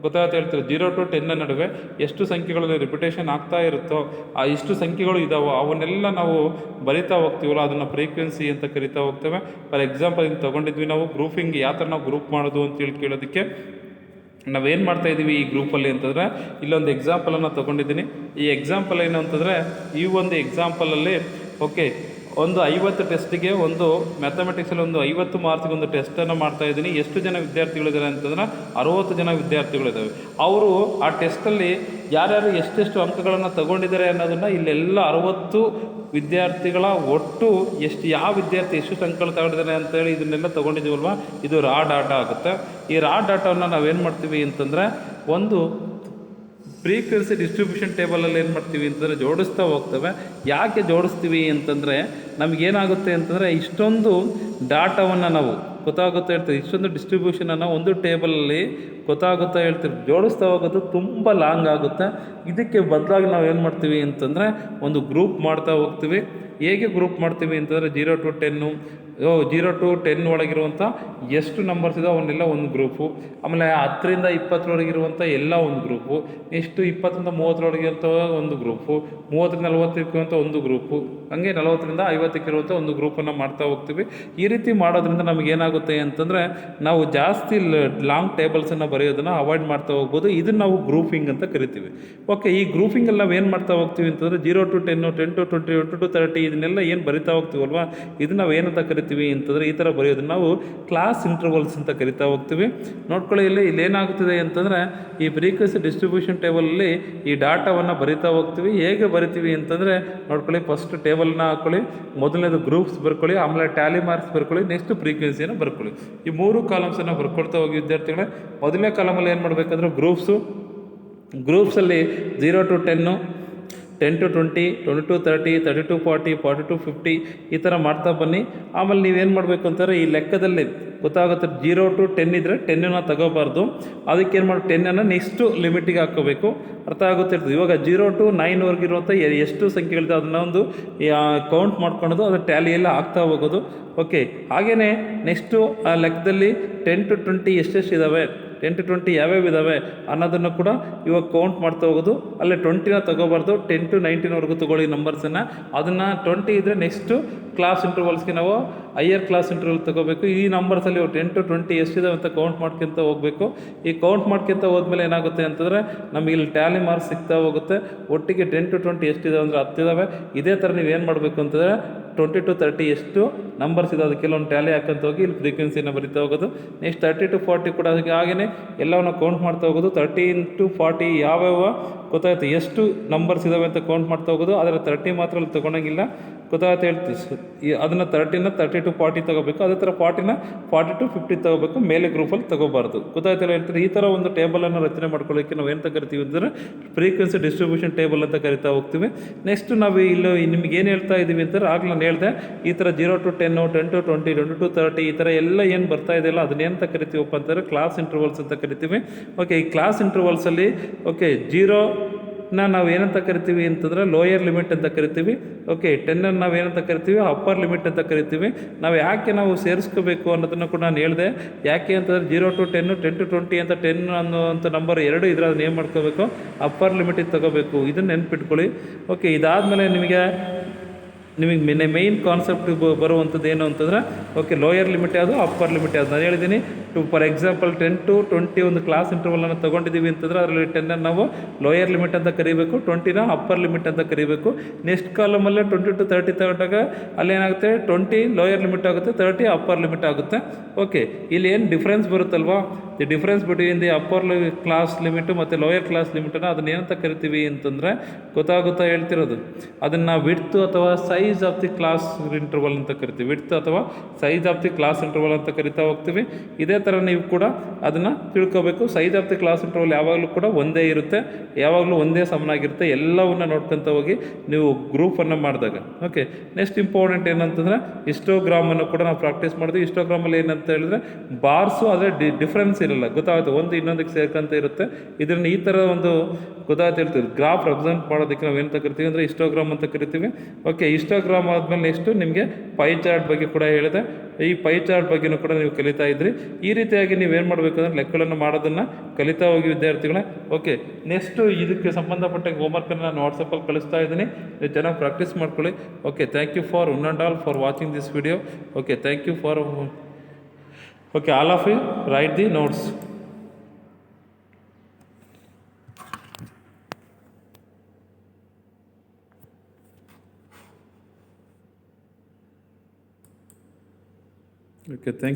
ಗೊತ್ತಾಗುತ್ತೆ ಹೇಳ್ತೀವಿ, 0 to 10 ನಡುವೆ ಎಷ್ಟು ಸಂಖ್ಯೆಗಳಲ್ಲಿ ರಿಪಿಟೇಷನ್ ಆಗ್ತಾ ಇರುತ್ತೋ ಆ ಎಷ್ಟು ಸಂಖ್ಯೆಗಳು ಇದ್ದಾವೋ ಅವನ್ನೆಲ್ಲ ನಾವು ಬರಿತಾ ಹೋಗ್ತೀವಲ್ಲ ಅದನ್ನು ಫ್ರೀಕ್ವೆನ್ಸಿ ಅಂತ ಕರಿತಾ ಹೋಗ್ತೇವೆ. ಫಾರ್ ಎಕ್ಸಾಂಪಲ್ ಇಲ್ಲಿ ತೊಗೊಂಡಿದ್ವಿ ನಾವು ಗ್ರೂಪಿಂಗ್ ಯಾವ ಥರ ನಾವು ಗ್ರೂಪ್ ಮಾಡೋದು ಅಂತೇಳಿ ಕೇಳೋದಕ್ಕೆ ನಾವೇನು ಮಾಡ್ತಾಯಿದ್ದೀವಿ ಈ ಗ್ರೂಪಲ್ಲಿ ಅಂತಂದರೆ ಇಲ್ಲೊಂದು ಎಕ್ಸಾಂಪಲನ್ನು ತೊಗೊಂಡಿದ್ದೀನಿ. ಈ ಎಕ್ಸಾಂಪಲ್ ಏನು ಅಂತಂದರೆ ಈ ಒಂದು ಎಕ್ಸಾಂಪಲಲ್ಲಿ ಓಕೆ ಒಂದು 50 ಟೆಸ್ಟಿಗೆ ಒಂದು ಮ್ಯಾಥಮೆಟಿಕ್ಸಲ್ಲಿ ಒಂದು 50 ಮಾರ್ಕ್ಸಿಗೆ ಒಂದು ಟೆಸ್ಟನ್ನು ಮಾಡ್ತಾಯಿದ್ದೀನಿ. ಎಷ್ಟು ಜನ ವಿದ್ಯಾರ್ಥಿಗಳಿದ್ದಾರೆ ಅಂತಂದರೆ 60 ಜನ ವಿದ್ಯಾರ್ಥಿಗಳಿದ್ದಾವೆ. ಅವರು ಆ ಟೆಸ್ಟಲ್ಲಿ ಯಾರ್ಯಾರು ಎಷ್ಟೆಷ್ಟು ಅಂಕಗಳನ್ನು ತಗೊಂಡಿದ್ದಾರೆ ಅನ್ನೋದನ್ನು ಇಲ್ಲೆಲ್ಲ 60 ವಿದ್ಯಾರ್ಥಿಗಳ ಒಟ್ಟು ಯಾವ ವಿದ್ಯಾರ್ಥಿ ಎಷ್ಟು ಅಂಕಗಳು ತಗೊಂಡಿದ್ದಾರೆ ಅಂತೇಳಿ ಇದನ್ನೆಲ್ಲ ತೊಗೊಂಡಿದ್ದೀವಲ್ವ, ಇದು ರಾ ಡಾಟಾ ಆಗುತ್ತೆ. ಈ ರಾ ಡಾಟಾವನ್ನು ನಾವೇನು ಮಾಡ್ತೀವಿ ಅಂತಂದರೆ ಒಂದು ಫ್ರೀಕ್ವೆನ್ಸಿ ಡಿಸ್ಟ್ರಿಬ್ಯೂಷನ್ ಟೇಬಲಲ್ಲಿ ಏನು ಮಾಡ್ತೀವಿ ಅಂತಂದರೆ ಜೋಡಿಸ್ತಾ ಹೋಗ್ತವೆ. ಯಾಕೆ ಜೋಡಿಸ್ತೀವಿ ಅಂತಂದರೆ ನಮಗೇನಾಗುತ್ತೆ ಅಂತಂದರೆ ಇಷ್ಟೊಂದು ಡಾಟಾವನ್ನು ನಾವು ಗೊತ್ತಾಗುತ್ತಾ ಹೇಳ್ತೀವಿ, ಇಷ್ಟೊಂದು ಡಿಸ್ಟ್ರಿಬ್ಯೂಷನನ್ನು ಒಂದು ಟೇಬಲಲ್ಲಿ ಗೊತ್ತಾಗುತ್ತಾ ಹೇಳ್ತೀವಿ. ಜೋಡಿಸ್ತಾ ಹೋಗೋದು ತುಂಬ ಲಾಂಗ್ ಆಗುತ್ತೆ. ಇದಕ್ಕೆ ಬದಲಾಗಿ ನಾವು ಏನು ಮಾಡ್ತೀವಿ ಅಂತಂದರೆ ಒಂದು ಗ್ರೂಪ್ ಮಾಡ್ತಾ ಹೋಗ್ತೀವಿ. ಹೇಗೆ ಗ್ರೂಪ್ ಮಾಡ್ತೀವಿ ಅಂತಂದರೆ 0 to 10 ಒಳಗಿರುವಂಥ ಎಷ್ಟು ನಂಬರ್ಸ್ ಇದೆ ಅವನ್ನೆಲ್ಲ ಒಂದು ಗ್ರೂಪು, ಆಮೇಲೆ 10ರಿಂದ 20 ಎಲ್ಲ ಒಂದು ಗ್ರೂಪು, ನೆಕ್ಸ್ಟು 20ರಿಂದ 30 ಒಂದು ಗ್ರೂಪು, 30ರಿಂದ 40 ಒಂದು ಗ್ರೂಪು, ಹಂಗೆ 40ರಿಂದ 50 ಒಂದು ಗ್ರೂಪನ್ನು ಮಾಡ್ತಾ ಹೋಗ್ತೀವಿ. ಈ ರೀತಿ ಮಾಡೋದ್ರಿಂದ ನಮಗೇನಾಗುತ್ತೆ ಅಂತಂದರೆ ನಾವು ಜಾಸ್ತಿ ಲಾಂಗ್ ಟೇಬಲ್ಸನ್ನು ಬರೆಯೋದನ್ನು ಅವಾಯ್ಡ್ ಮಾಡ್ತಾ ಹೋಗ್ಬೋದು. ಇದನ್ನು ನಾವು ಗ್ರೂಪಿಂಗ್ ಅಂತ ಕರಿತೀವಿ. ಓಕೆ, ಈ ಗ್ರೂಪಿಂಗಲ್ಲಿ ನಾವು ಏನು ಮಾಡ್ತಾ ಹೋಗ್ತೀವಿ ಅಂತಂದರೆ 0 to 10, 10 to 20, 20 to 30 ಇದನ್ನೆಲ್ಲ ಏನು ಬರಿತಾ ಹೋಗ್ತೀವಲ್ವ, ಇದನ್ನು ನಾವು ಏನಂತ ಕರಿತೀವಿ ಅಂತಂದರೆ ಈ ಥರ ಬರೆಯೋದನ್ನು ನಾವು ಕ್ಲಾಸ್ ಇಂಟರ್ವಲ್ಸ್ ಅಂತ ಕರಿತಾ ಹೋಗ್ತೀವಿ. ನೋಡ್ಕೊಳ್ಳಿ, ಇಲ್ಲೇನಾಗ್ತಿದೆ ಅಂತಂದರೆ ಈ ಫ್ರೀಕ್ವೆನ್ಸಿ ಡಿಸ್ಟ್ರಿಬ್ಯೂಷನ್ ಟೇಬಲಲ್ಲಿ ಈ ಡಾಟಾವನ್ನು ಬರಿತಾ ಹೋಗ್ತೀವಿ. ಹೇಗೆ ಬರಿತೀವಿ ಅಂತಂದರೆ ನೋಡ್ಕೊಳ್ಳಿ, ಫಸ್ಟ್ ಟೇಬಲ್ನ ಹಾಕ್ಕೊಳ್ಳಿ, ಮೊದಲನೇದು ಗ್ರೂಪ್ಸ್ ಬರ್ಕೊಳ್ಳಿ, ಆಮೇಲೆ ಟ್ಯಾಲಿ ಮಾರ್ಕ್ಸ್ ಬರ್ಕೊಳ್ಳಿ, ನೆಕ್ಸ್ಟ್ ಫ್ರೀಕ್ವೆನ್ಸಿಯನ್ನು ಬರ್ಕೊಳ್ಳಿ. ಈ 3 ಕಾಲಮ್ಸನ್ನು ಬರ್ಕೊಳ್ತಾ ಹೋಗಿ ವಿದ್ಯಾರ್ಥಿಗಳೇ. ಮೊದಲನೇ ಕಾಲಮಲ್ಲಿ ಏನು ಮಾಡಬೇಕಂದ್ರೆ ಗ್ರೂಪ್ಸಲ್ಲಿ 0 to 10, 10 to 20, 20 to 30, 30 to 40, 40 to 50 ಈ ಥರ ಮಾಡ್ತಾ ಬನ್ನಿ. ಆಮೇಲೆ ನೀವೇನು ಮಾಡಬೇಕು ಅಂತಾರೆ ಈ ಲೆಕ್ಕದಲ್ಲಿ ಗೊತ್ತಾಗುತ್ತೆ. 0 to 10 ಇದ್ದರೆ 10ನ್ನು ತಗೋಬಾರ್ದು, ಅದಕ್ಕೆ ಏನು ಮಾಡಿ 10ಅನ್ನು ನೆಕ್ಸ್ಟು ಲಿಮಿಟಿಗೆ ಹಾಕ್ಕೋಬೇಕು. ಅರ್ಥ ಆಗುತ್ತಿರ್ತದೆ. ಇವಾಗ 0 to 9 ಎಷ್ಟು ಸಂಖ್ಯೆಗಳಿದೆ ಅದನ್ನ ಒಂದು ಕೌಂಟ್ ಮಾಡ್ಕೊಳೋದು, ಅದು ಟ್ಯಾಲಿಯೆಲ್ಲ ಆಗ್ತಾ ಹೋಗೋದು. ಓಕೆ, ಹಾಗೆಯೇ ನೆಕ್ಸ್ಟು ಆ ಲೆಕ್ಕದಲ್ಲಿ 10 to 20 ಎಷ್ಟೆಷ್ಟು ಇದ್ದಾವೆ, 10 to 20 ಯಾವ್ಯಾವ ಇದ್ದಾವೆ ಅನ್ನೋದನ್ನು ಕೂಡ ಇವಾಗ ಕೌಂಟ್ ಮಾಡ್ತಾ ಹೋಗೋದು. ಅಲ್ಲೇ 20ನ ತಗೋಬಾರ್ದು, 10 to 19 ತೊಗೊಳ್ಳಿ ನಂಬರ್ಸನ್ನು. ಅದನ್ನು 20 ಇದ್ದರೆ ನೆಕ್ಸ್ಟು ಕ್ಲಾಸ್ ಇಂಟರ್ವಲ್ಸ್ಗೆ ನಾವು ಹೈಯರ್ ಕ್ಲಾಸ್ ಇಂಟರ್ವಲ್ ತೊಗೋಬೇಕು. ಈ ನಂಬರ್ಸಲ್ಲಿ 10 to 20 ಎಷ್ಟಿದಾವೆ ಅಂತ ಕೌಂಟ್ ಮಾಡ್ಕೊಂತ ಹೋಗಬೇಕು. ಈ ಕೌಂಟ್ ಮಾಡ್ಕೊಂತ ಹೋದ್ಮೇಲೆ ಏನಾಗುತ್ತೆ ಅಂತಂದರೆ ನಮಗೆ ಇಲ್ಲಿ ಟ್ಯಾಲಿ ಮಾರ್ಕ್ಸ್ ಸಿಗ್ತಾ ಹೋಗುತ್ತೆ. ಒಟ್ಟಿಗೆ 10 to 20 ಎಷ್ಟಿದಾವೆ ಅಂದರೆ 10 ಇದಾವೆ. ಇದೇ ಥರ ನೀವು ಏನು ಮಾಡಬೇಕು ಅಂತಂದರೆ 20 to 30 ಎಷ್ಟು ನಂಬರ್ಸ್ ಇದೆ ಅದಕ್ಕೆಲ್ಲ ಒಂದು ಟ್ಯಾಲಿ ಹಾಕಂತ ಹೋಗಿ ಇಲ್ಲಿ ಫ್ರೀಕ್ವೆನ್ಸಿನ ಬರಿತಾ ಹೋಗೋದು. ನೆಕ್ಸ್ಟ್ 30 to 40 ಕೂಡ ಹಾಗೆಯೇ ಎಲ್ಲವನ್ನ ಕೌಂಟ್ ಮಾಡ್ತಾ ಹೋಗೋದು. 30 into 40 ಯಾವ್ಯಾವ ಗೊತ್ತಾಯ್ತು ಎಷ್ಟು ನಂಬರ್ಸ್ ಇದಾವೆ ಅಂತ ಕೌಂಟ್ ಮಾಡ್ತಾ ಹೋಗೋದು. ಆದರೆ 30 ಮಾತ್ರ ಅಲ್ಲಿ ತೊಗೊಳಂಗಿಲ್ಲ, ಗೊತ್ತಾಗುತ್ತೆ ಹೇಳ್ತೀವಿ. ಅದನ್ನು 30 to 40 ತೊಗೋಬೇಕು. ಅದೇ ಥರ 40 to 50 ತೊಗೋಬೇಕು. ಮೇಲೆ ಗ್ರೂಪಲ್ಲಿ ತೊಗೋಬಾರ್ದು, ಗೊತ್ತಾಯ್ತಲ್ಲ ಹೇಳ್ತಾರೆ. ಈ ಥರ ಒಂದು ಟೇಬಲನ್ನು ರಚನೆ ಮಾಡ್ಕೊಳ್ಳೋಕ್ಕೆ ನಾವು ಏನು ಕರಿತೀವಿ ಅಂದರೆ ಫ್ರೀಕ್ವೆನ್ಸಿ ಡಿಸ್ಟ್ರಿಬ್ಯೂಷನ್ ಟೇಬಲ್ ಅಂತ ಕರಿತಾ ಹೋಗ್ತೀವಿ. ನೆಕ್ಸ್ಟ್ ನಾವು ಇಲ್ಲಿ ನಿಮ್ಗೆ ಏನು ಹೇಳ್ತಾ ಇದ್ದೀವಿ ಅಂತಾರೆ ಆಗಲೇ ನಾನು ಹೇಳಿದೆ, ಈ ಥರ 0 to 10, 10 to 20, 20 to 30 ಈ ಥರ ಎಲ್ಲ ಏನು ಬರ್ತಾ ಇದೆಯಲ್ಲ ಅದನ್ನೇಂತ ಕರಿತೀವಪ್ಪ ಅಂತಾರೆ ಕ್ಲಾಸ್ ಇಂಟರ್ವಲ್ಸ್ ಅಂತ ಕರಿತೀವಿ. ಓಕೆ, ಈ ಕ್ಲಾಸ್ ಇಂಟರ್ವಲ್ಸಲ್ಲಿ ಓಕೆ 0 ನಾವು ಏನಂತ ಕರಿತೀವಿ ಅಂತಂದರೆ ಲೋಯರ್ ಲಿಮಿಟ್ ಅಂತ ಕರಿತೀವಿ. ಓಕೆ, 10 ನಾವು ಏನಂತ ಕರಿತೀವಿ ಅಪ್ಪರ್ ಲಿಮಿಟ್ ಅಂತ ಕರಿತೀವಿ. ನಾವು ಯಾಕೆ ನಾವು ಸೇರಿಸ್ಕೋಬೇಕು ಅನ್ನೋದನ್ನು ಕೂಡ ನಾನು ಹೇಳಿದೆ. ಯಾಕೆ ಅಂತಂದರೆ 0 to 10, 10 to 20 ಅಂತ 10 ಅನ್ನೋಂಥ ನಂಬರ್ 2 ಇದ್ರೆ ಅದನ್ನ ಏನು ಮಾಡ್ಕೋಬೇಕು ಅಪ್ಪರ್ ಲಿಮಿಟಿಗೆ ತಗೋಬೇಕು. ಇದನ್ನು ನೆನ್ಪಿಟ್ಕೊಳ್ಳಿ. ಓಕೆ, ಇದಾದಮೇಲೆ ನಿಮಗೆ ಮೈನ್ ಕಾನ್ಸೆಪ್ಟ್ ಬರುವಂಥದ್ದು ಏನು ಅಂತಂದರೆ ಓಕೆ ಲೋಯರ್ ಲಿಮಿಟ್ ಯಾವುದು ಅಪ್ಪರ್ ಲಿಮಿಟ್ ಯಾವುದು ನಾನು ಹೇಳಿದ್ದೀನಿ. ಫಾರ್ ಎಕ್ಸಾಂಪಲ್ 10 to 20 ಒಂದು ಕ್ಲಾಸ್ ಇಂಟರ್ವಲನ್ನು ತೊಗೊಂಡಿದ್ದೀವಿ ಅಂತಂದರೆ ಅದರಲ್ಲಿ 10 ನಾವು ಲೋಯರ್ ಲಿಮಿಟ್ ಅಂತ ಕರಿಬೇಕು, 20 ಅಪ್ಪರ್ ಲಿಮಿಟ್ ಅಂತ ಕರಿಬೇಕು. ನೆಕ್ಸ್ಟ್ ಕಾಲಮಲ್ಲೇ 20 to 30 ತಗೊಂಡಾಗ ಅಲ್ಲೇನಾಗುತ್ತೆ 20 ಲೋಯರ್ ಲಿಮಿಟ್ ಆಗುತ್ತೆ, 30 ಅಪ್ಪರ್ ಲಿಮಿಟ್ ಆಗುತ್ತೆ. ಓಕೆ, ಇಲ್ಲಿ ಏನು ಡಿಫ್ರೆನ್ಸ್ ಬರುತ್ತಲ್ವಾ, the difference between the upper class limit ಮತ್ತು ಲೋಯರ್ ಕ್ಲಾಸ್ ಲಿಮಿಟನ್ನು ಅದನ್ನ ಏನಂತ ಕರಿತೀವಿ ಅಂತಂದರೆ ಗೊತ್ತಾಗುತ್ತಾ ಹೇಳ್ತಿರೋದು, ಅದನ್ನು ವಿಡ್ತ್ ಅಥವಾ size of the class interval ಅಂತ ಕರಿತೀವಿ. ವಿಡ್ತ್ ಅಥವಾ size of the class interval ಅಂತ ಕರಿತಾ ಹೋಗ್ತೀವಿ. ಇದೇ ಥರ ನೀವು ಕೂಡ ಅದನ್ನು ತಿಳ್ಕೋಬೇಕು. Size of the class interval ಯಾವಾಗಲೂ ಕೂಡ ಒಂದೇ ಇರುತ್ತೆ, ಯಾವಾಗಲೂ ಒಂದೇ ಸಮನಾಗಿರುತ್ತೆ. ಎಲ್ಲವನ್ನ ನೋಡ್ಕೊತ ಹೋಗಿ ನೀವು ಗ್ರೂಪನ್ನು ಮಾಡಿದಾಗ. ಓಕೆ, ನೆಕ್ಸ್ಟ್ ಇಂಪಾರ್ಟೆಂಟ್ ಏನಂತಂದರೆ ಹಿಸ್ಟೋಗ್ರಾಮನ್ನು ಕೂಡ ನಾವು ಪ್ರಾಕ್ಟೀಸ್ ಮಾಡಿದ್ವಿ. ಹಿಸ್ಟೋಗ್ರಾಮಲ್ಲಿ ಏನಂತ ಹೇಳಿದ್ರೆ ಬಾರ್ಸು ಆದರೆ ಡಿಫ್ರೆನ್ಸ್ ಇರಲ್ಲ, ಗೊತ್ತಾಗುತ್ತೆ, ಒಂದು ಇನ್ನೊಂದಕ್ಕೆ ಸೇರ್ಕೊಂತ ಇರುತ್ತೆ. ಇದನ್ನು ಈ ಥರ ಒಂದು ಗೊತ್ತಾಗುತ್ತೆ ಹೇಳ್ತೀವಿ. ಗ್ರಾಫ್ ರೆಪ್ರೆಸೆಂಟ್ ಮಾಡೋದಕ್ಕೆ ನಾವು ಏನಂತ ಕರಿತೀವಿ ಅಂದರೆ ಹಿಸ್ಟೋಗ್ರಾಮ್ ಅಂತ ಕರಿತೀವಿ. ಓಕೆ, ಹಿಸ್ಟೋಗ್ರಾಮ್ ಆದಮೇಲೆ ನೆಕ್ಸ್ಟು ನಿಮಗೆ ಪೈ ಚಾರ್ಟ್ ಬಗ್ಗೆ ಕೂಡ ಹೇಳಿದೆ. ಈ ಪೈ ಚಾರ್ಟ್ ಬಗ್ಗೆನೂ ಕೂಡ ನೀವು ಕಲಿತಾ ಇದ್ರಿ. ಈ ರೀತಿಯಾಗಿ ನೀವೇನು ಮಾಡಬೇಕು ಅಂದರೆ ಲೆಕ್ಕಗಳನ್ನು ಮಾಡೋದನ್ನು ಕಲಿತಾ ಹೋಗಿ ವಿದ್ಯಾರ್ಥಿಗಳೇ. ಓಕೆ, ನೆಕ್ಸ್ಟು ಇದಕ್ಕೆ ಸಂಬಂಧಪಟ್ಟ ಹೋಮ್ವರ್ಕನ್ನು ನಾನು ವಾಟ್ಸಪ್ಪಲ್ಲಿ ಕಳಿಸ್ತಾ ಇದ್ದೀನಿ, ನೀವು ಚೆನ್ನಾಗಿ ಪ್ರಾಕ್ಟೀಸ್ ಮಾಡ್ಕೊಳ್ಳಿ. Okay, thank you for one and all for watching this video. Okay, thank you for okay all of you write the notes. Okay, thank you.